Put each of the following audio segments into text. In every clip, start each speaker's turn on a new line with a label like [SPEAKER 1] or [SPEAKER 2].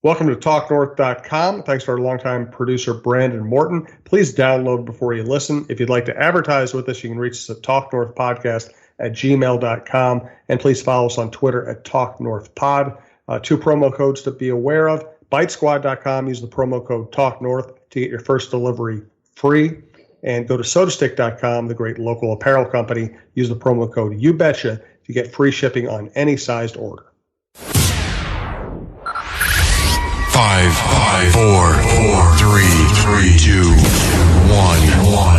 [SPEAKER 1] Welcome to TalkNorth.com. Thanks to our longtime producer, Brandon Morton. Please download before you listen. If you'd like to advertise with us, you can reach us at talknorthpodcast@gmail.com. And please follow us on Twitter at TalkNorthPod. Two promo codes to be aware of. BiteSquad.com. Use the promo code TalkNorth to get your first delivery free. And go to SodaStick.com, the great local apparel company. Use the promo code YouBetcha to get free shipping on any sized order.
[SPEAKER 2] 5, 4, 3, 2,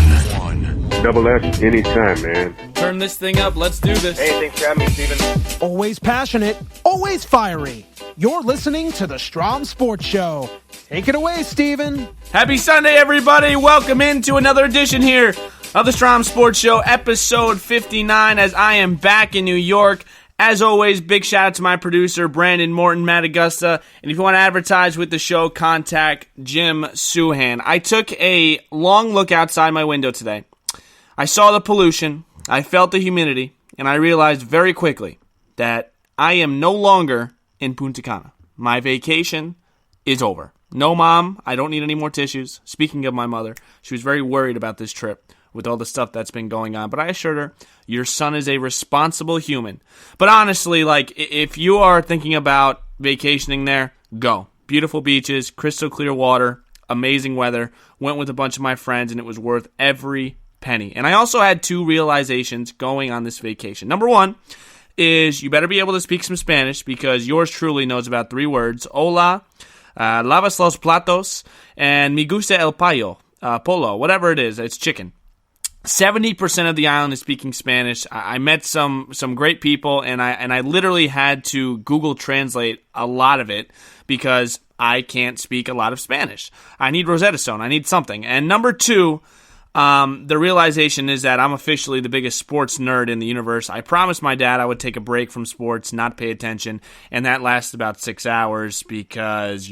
[SPEAKER 2] 1.
[SPEAKER 3] Double S anytime, man.
[SPEAKER 4] Turn this thing up. Let's do this.
[SPEAKER 5] Hey, thanks for having me, Steven.
[SPEAKER 6] Always passionate, always fiery. You're listening to the Strom Sports Show. Take it away, Steven.
[SPEAKER 4] Happy Sunday, everybody. Welcome into another edition here of the Strom Sports Show, episode 59, as I am back in New York. As always, big shout out to my producer, Brandon Morton, Matt Augusta. And if you want to advertise with the show, contact Jim Suhan. I took a long look outside my window today. I saw the pollution, I felt the humidity, and I realized very quickly that I am no longer in Punta Cana. My vacation is over. No, Mom, I don't need any more tissues. Speaking of my mother, she was very worried about this trip with all the stuff that's been going on. But I assured her, your son is a responsible human. But honestly, like, if you are thinking about vacationing there, go. Beautiful beaches, crystal clear water, amazing weather. Went with a bunch of my friends, and it was worth every penny. And I also had two realizations going on this vacation. Number one is you better be able to speak some Spanish, because yours truly knows about three words. Hola, lavas los platos, and me gusta el pollo, polo, whatever it is. It's chicken. 70% of the island is speaking Spanish. I met some great people, and I literally had to Google Translate a lot of it because I can't speak a lot of Spanish. I need Rosetta Stone. I need something. And number two, the realization is that I'm officially the biggest sports nerd in the universe. I promised my dad I would take a break from sports, not pay attention, and that lasted about 6 hours because,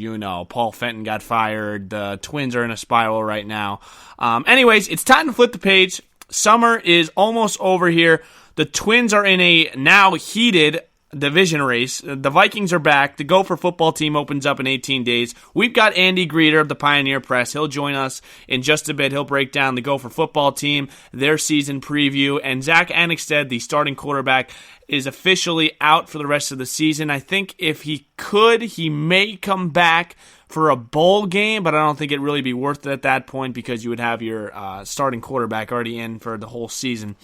[SPEAKER 4] Paul Fenton got fired. The Twins are in a spiral right now. Anyways, it's time to flip the page. Summer is almost over here. The Twins are in a now heated division race. The Vikings are back. The Gopher football team opens up in 18 days. We've got Andy Greder of the Pioneer Press. He'll join us in just a bit. He'll break down the Gopher football team, their season preview, and Zach Annexstad, the starting quarterback, is officially out for the rest of the season. I think if he could, he may come back for a bowl game, but I don't think it'd really be worth it at that point because you would have your starting quarterback already in for the whole season.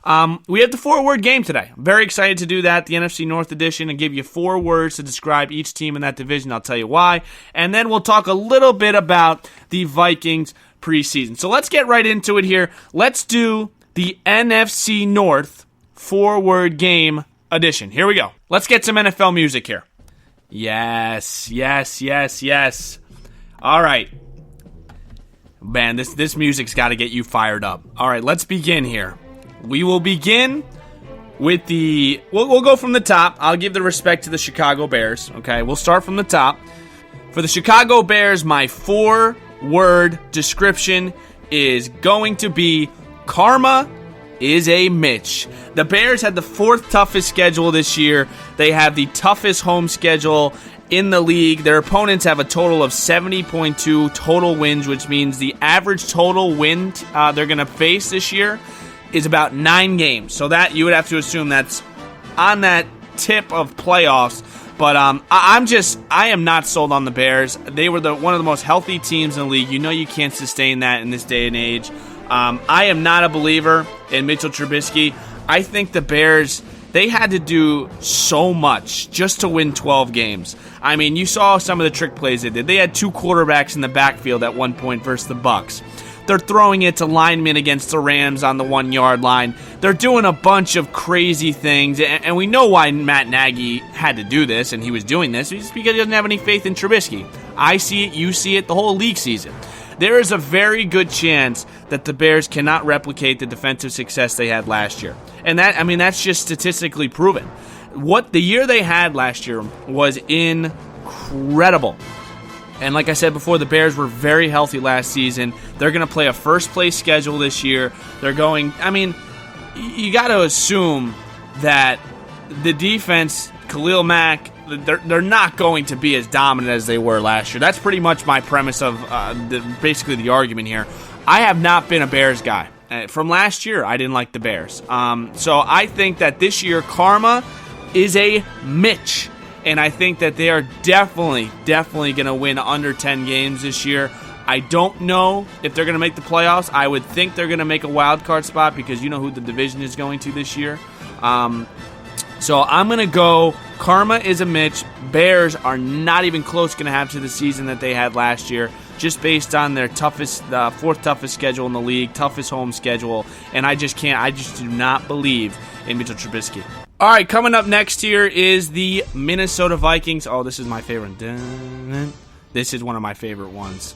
[SPEAKER 4] We have the 4-word game today. I'm very excited to do that, the NFC North edition, and give you 4 words to describe each team in that division. I'll tell you why. And then we'll talk a little bit about the Vikings preseason. So let's get right into it here. Let's do the NFC North 4-word game edition. Here we go. Let's get some NFL music here. Yes. All right. Man, this music's got to get you fired up. All right, let's begin here. We will begin with we'll go from the top. I'll give the respect to the Chicago Bears, okay? We'll start from the top. For the Chicago Bears, my 4-word description is going to be karma is a Mitch. The Bears had the 4th toughest schedule this year. They have the toughest home schedule in the league. Their opponents have a total of 70.2 total wins, which means the average total win they're going to face this year is about 9 games. So that you would have to assume that's on that tip of playoffs. But I am not sold on the Bears. They were one of the most healthy teams in the league. You can't sustain that in this day and age. I am not a believer in Mitchell Trubisky. I think the Bears, they had to do so much just to win 12 games. I mean, you saw some of the trick plays they did. They had 2 quarterbacks in the backfield at one point versus the Bucs. They're throwing it to linemen against the Rams on the 1-yard line. They're doing a bunch of crazy things, and we know why Matt Nagy had to do this, and he was doing this. It's because he doesn't have any faith in Trubisky. I see it, you see it, the whole league sees it. There is a very good chance that the Bears cannot replicate the defensive success they had last year. And that's just statistically proven. What the year they had last year was incredible. And like I said before, the Bears were very healthy last season. They're going to play a first-place schedule this year. You got to assume that the defense Khalil Mack, they're not going to be as dominant as they were last year. That's pretty much my premise of basically the argument here. I have not been a Bears guy. From last year, I didn't like the Bears. So I think that this year, karma is a Mitch. And I think that they are definitely going to win under 10 games this year. I don't know if they're going to make the playoffs. I would think they're going to make a wild card spot because you know who the division is going to this year. So I'm going to go karma is a Mitch. Bears are not even close going to have to the season that they had last year, just based on their fourth toughest schedule in the league, toughest home schedule, and I just do not believe in Mitchell Trubisky. All right, coming up next here is the Minnesota Vikings. Oh, this is my favorite. This is one of my favorite ones.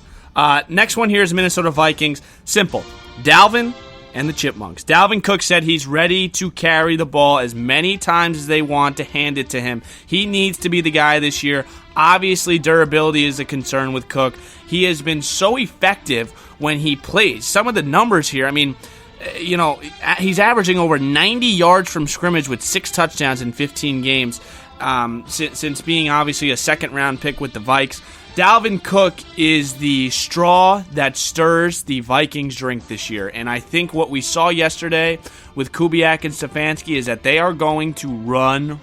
[SPEAKER 4] Next one here is Minnesota Vikings. Simple. Dalvin and the Chipmunks. Dalvin Cook said he's ready to carry the ball as many times as they want to hand it to him. He needs to be the guy this year. Obviously, durability is a concern with Cook. He has been so effective when he plays. Some of the numbers here, I mean, you know, he's averaging over 90 yards from scrimmage with 6 touchdowns in 15 games since being obviously a second-round pick with the Vikes. Dalvin Cook is the straw that stirs the Vikings drink this year, and I think what we saw yesterday with Kubiak and Stefanski is that they are going to run.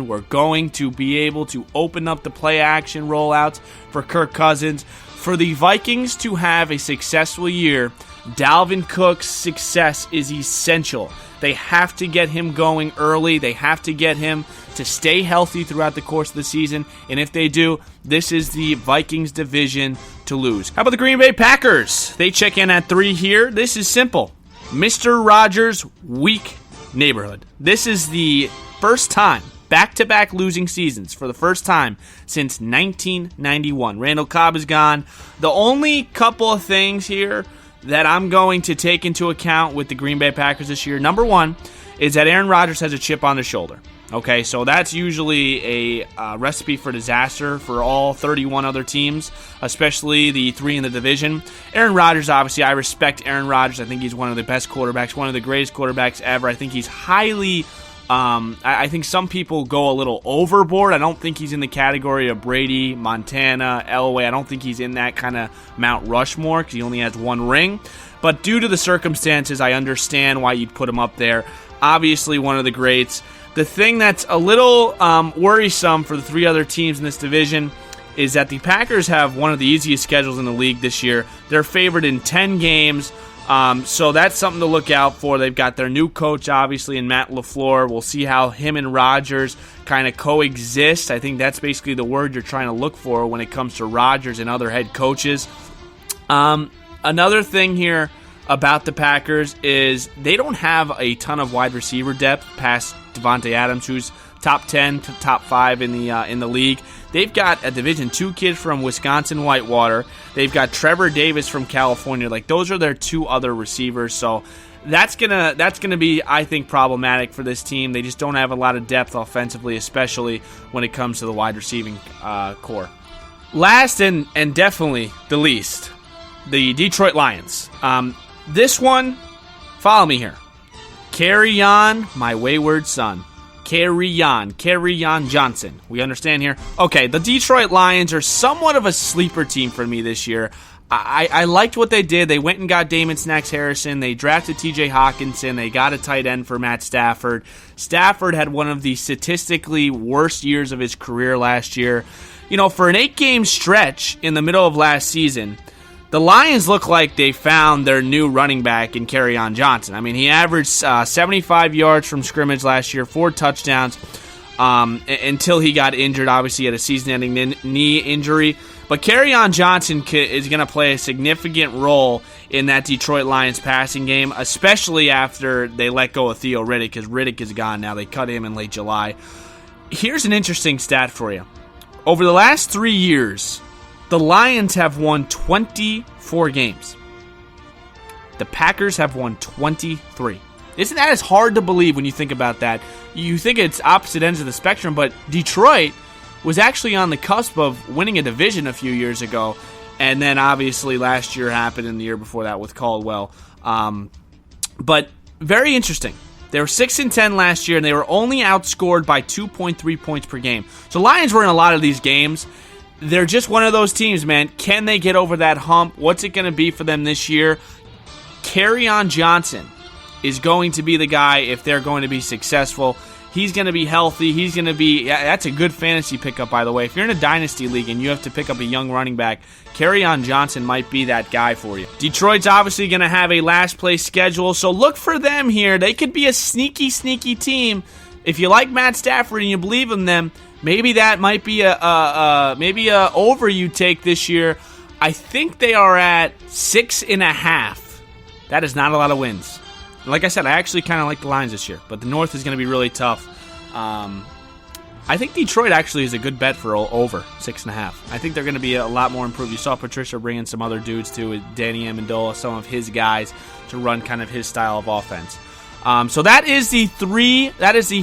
[SPEAKER 4] We're going to be able to open up the play-action rollouts for Kirk Cousins. For the Vikings to have a successful year, Dalvin Cook's success is essential. They have to get him going early. They have to get him to stay healthy throughout the course of the season. And if they do, this is the Vikings division to lose. How about the Green Bay Packers? They check in at 3 here. This is simple. Mr. Rogers' weak neighborhood. This is the first time, back-to-back losing seasons for the first time since 1991. Randall Cobb is gone. The only couple of things here that I'm going to take into account with the Green Bay Packers this year, number one, is that Aaron Rodgers has a chip on his shoulder. Okay, so that's usually a recipe for disaster for all 31 other teams, especially the 3 in the division. Aaron Rodgers, obviously, I respect Aaron Rodgers. I think he's one of the best quarterbacks, one of the greatest quarterbacks ever. I think he's highly... I think some people go a little overboard. I don't think he's in the category of Brady, Montana, Elway. I don't think he's in that kind of Mount Rushmore because he only has 1 ring. But due to the circumstances, I understand why you'd put him up there. Obviously, one of the greats. The thing that's a little worrisome for the 3 other teams in this division is that the Packers have one of the easiest schedules in the league this year. They're favored in 10 games. So that's something to look out for. They've got their new coach, obviously, in Matt LaFleur. We'll see how him and Rodgers kind of coexist. I think that's basically the word you're trying to look for when it comes to Rodgers and other head coaches. Another thing here about the Packers is they don't have a ton of wide receiver depth past Devontae Adams, who's top 10 to top 5 in the league. They've got a Division II kid from Wisconsin Whitewater. They've got Trevor Davis from California. Like, those are their 2 other receivers. So that's gonna be, I think, problematic for this team. They just don't have a lot of depth offensively, especially when it comes to the wide receiving core. Last and definitely the least, the Detroit Lions. This one, follow me here. Carry on, my wayward son. Carry on Johnson. We understand here? Okay, the Detroit Lions are somewhat of a sleeper team for me this year. I liked what they did. They went and got Damon Snacks Harrison. They drafted TJ Hawkinson. They got a tight end for Matt Stafford. Stafford had one of the statistically worst years of his career last year. You know, for an 8-game stretch in the middle of last season, the Lions look like they found their new running back in Kerryon Johnson. I mean, he averaged 75 yards from scrimmage last year, 4 touchdowns, until he got injured. Obviously, he had a season-ending knee injury. But Kerryon Johnson is going to play a significant role in that Detroit Lions passing game, especially after they let go of Theo Riddick, because Riddick is gone now. They cut him in late July. Here's an interesting stat for you. Over the last 3 years, the Lions have won 24 games. The Packers have won 23. Isn't that as hard to believe when you think about that? You think it's opposite ends of the spectrum, but Detroit was actually on the cusp of winning a division a few years ago, and then obviously last year happened and the year before that with Caldwell. But very interesting. They were 6-10 last year, and they were only outscored by 2.3 points per game. So Lions were in a lot of these games. They're just one of those teams, man. Can they get over that hump? What's it going to be for them this year? Kerryon Johnson is going to be the guy if they're going to be successful. He's going to be healthy. He's going to be... That's a good fantasy pickup, by the way. If you're in a dynasty league and you have to pick up a young running back, Kerryon Johnson might be that guy for you. Detroit's obviously going to have a last-place schedule, so look for them here. They could be a sneaky, sneaky team. If you like Matt Stafford and you believe in them, maybe that might be a over you take this year. I think they are at 6.5. That is not a lot of wins. Like I said, I actually kind of like the Lions this year, but the North is going to be really tough. I think Detroit actually is a good bet for over 6.5. I think they're going to be a lot more improved. You saw Patricia bring in some other dudes too, with Danny Amendola, some of his guys to run kind of his style of offense. So that is the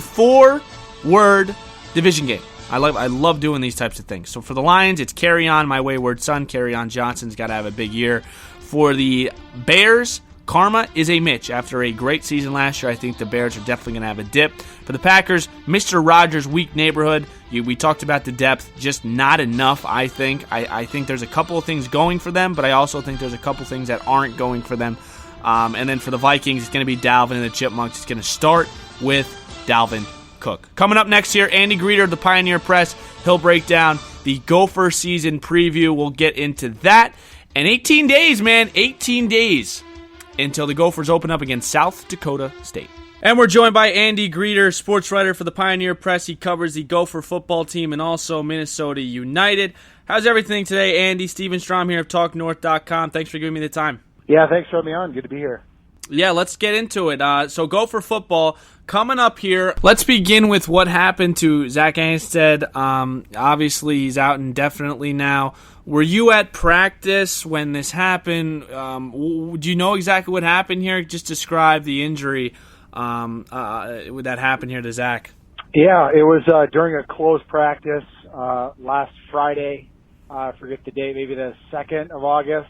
[SPEAKER 4] 4-word division game. I love doing these types of things. So for the Lions, it's Kerryon, my wayward son. Kerryon Johnson's got to have a big year. For the Bears, karma is a Mitch. After a great season last year, I think the Bears are definitely going to have a dip. For the Packers, Mr. Rogers' weak neighborhood. We talked about the depth, just not enough, I think. I think there's a couple of things going for them, but I also think there's a couple things that aren't going for them. And then for the Vikings, it's going to be Dalvin and the Chipmunks. It's going to start with Dalvin Cook. Coming up next here, Andy Greder of the Pioneer Press. He'll break down the Gopher season preview. We'll get into that. And 18 days, man, 18 days until the Gophers open up against South Dakota State. And we're joined by Andy Greder, sports writer for the Pioneer Press. He covers the Gopher football team and also Minnesota United. How's everything today, Andy? Steven Strom here of TalkNorth.com. Thanks for giving me the time.
[SPEAKER 5] Yeah, thanks for having me on. Good to be here.
[SPEAKER 4] Yeah, let's get into it. So Gopher football coming up here. Let's begin with what happened to Zach Anstead. Obviously, he's out indefinitely now. Were you at practice when this happened? Do you know exactly what happened here? Just describe the injury that happened here to Zach.
[SPEAKER 5] Yeah, it was during a closed practice last Friday. I forget the date, maybe the 2nd of August.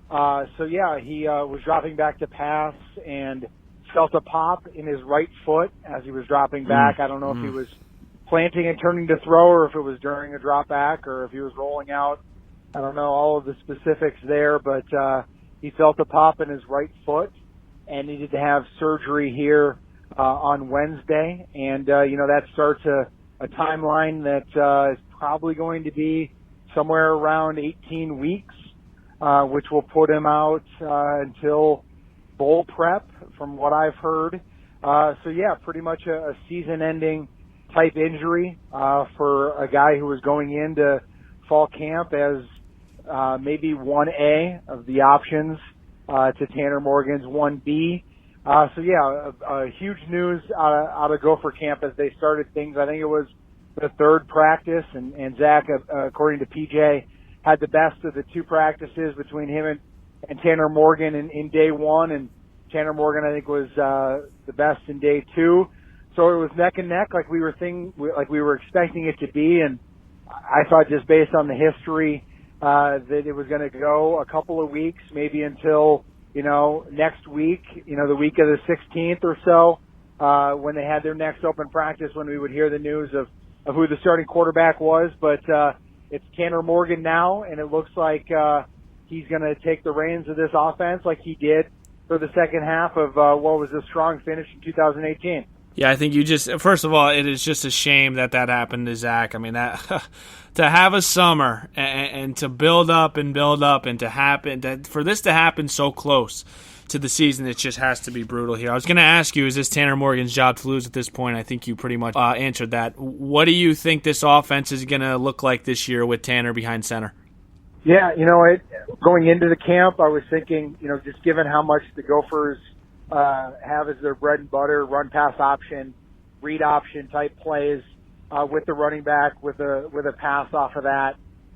[SPEAKER 5] He was dropping back to pass and felt a pop in his right foot as he was dropping back. I don't know if he was planting and turning to throw or if it was during a drop back or if he was rolling out. I don't know all of the specifics there, but he felt a pop in his right foot and needed to have surgery here on Wednesday. And, that starts a timeline that is probably going to be somewhere around 18 weeks. Which will put him out until bowl prep, from what I've heard. Pretty much a season-ending type injury for a guy who was going into fall camp as maybe 1A of the options to Tanner Morgan's 1B. Huge news out of Gopher camp as they started things. I think it was the 3rd practice, and Zach, according to PJ, had the best of the 2 practices between him and Tanner Morgan in day 1, and Tanner Morgan, I think, was the best in day 2. So it was neck and neck, like we were expecting it to be. And I thought, just based on the history, that it was going to go a couple of weeks, maybe until next week, the week of the 16th or so, when they had their next open practice, when we would hear the news of who the starting quarterback was, but. It's Tanner Morgan now, and it looks like he's going to take the reins of this offense like he did for the second half of what was a strong finish in 2018.
[SPEAKER 4] Yeah, I think first of all, it is just a shame that happened to Zach. I mean, that to have a summer and to build up and for this to happen so close to the season, it just has to be brutal here. I was going to ask you, is this Tanner Morgan's job to lose at this point? I think you pretty much answered that. What do you think this offense is going to look like this year with Tanner behind center?
[SPEAKER 5] Yeah, going into the camp, I was thinking, just given how much the Gophers have as their bread and butter, run pass option, read option type plays with the running back, with a pass off of that,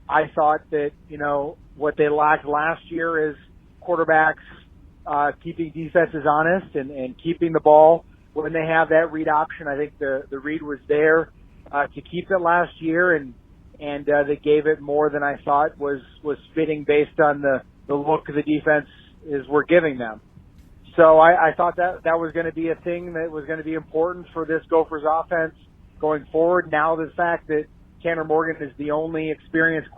[SPEAKER 5] I thought that, what they lacked last year is quarterbacks keeping defenses honest and keeping the ball when they have that read option. I think the read was there to keep it last year, and they gave it more than I thought was fitting based on the look the defense were giving them. So I thought that was going to be a thing that was going to be important for this Gophers offense going forward. Now the fact that Tanner Morgan is the only experienced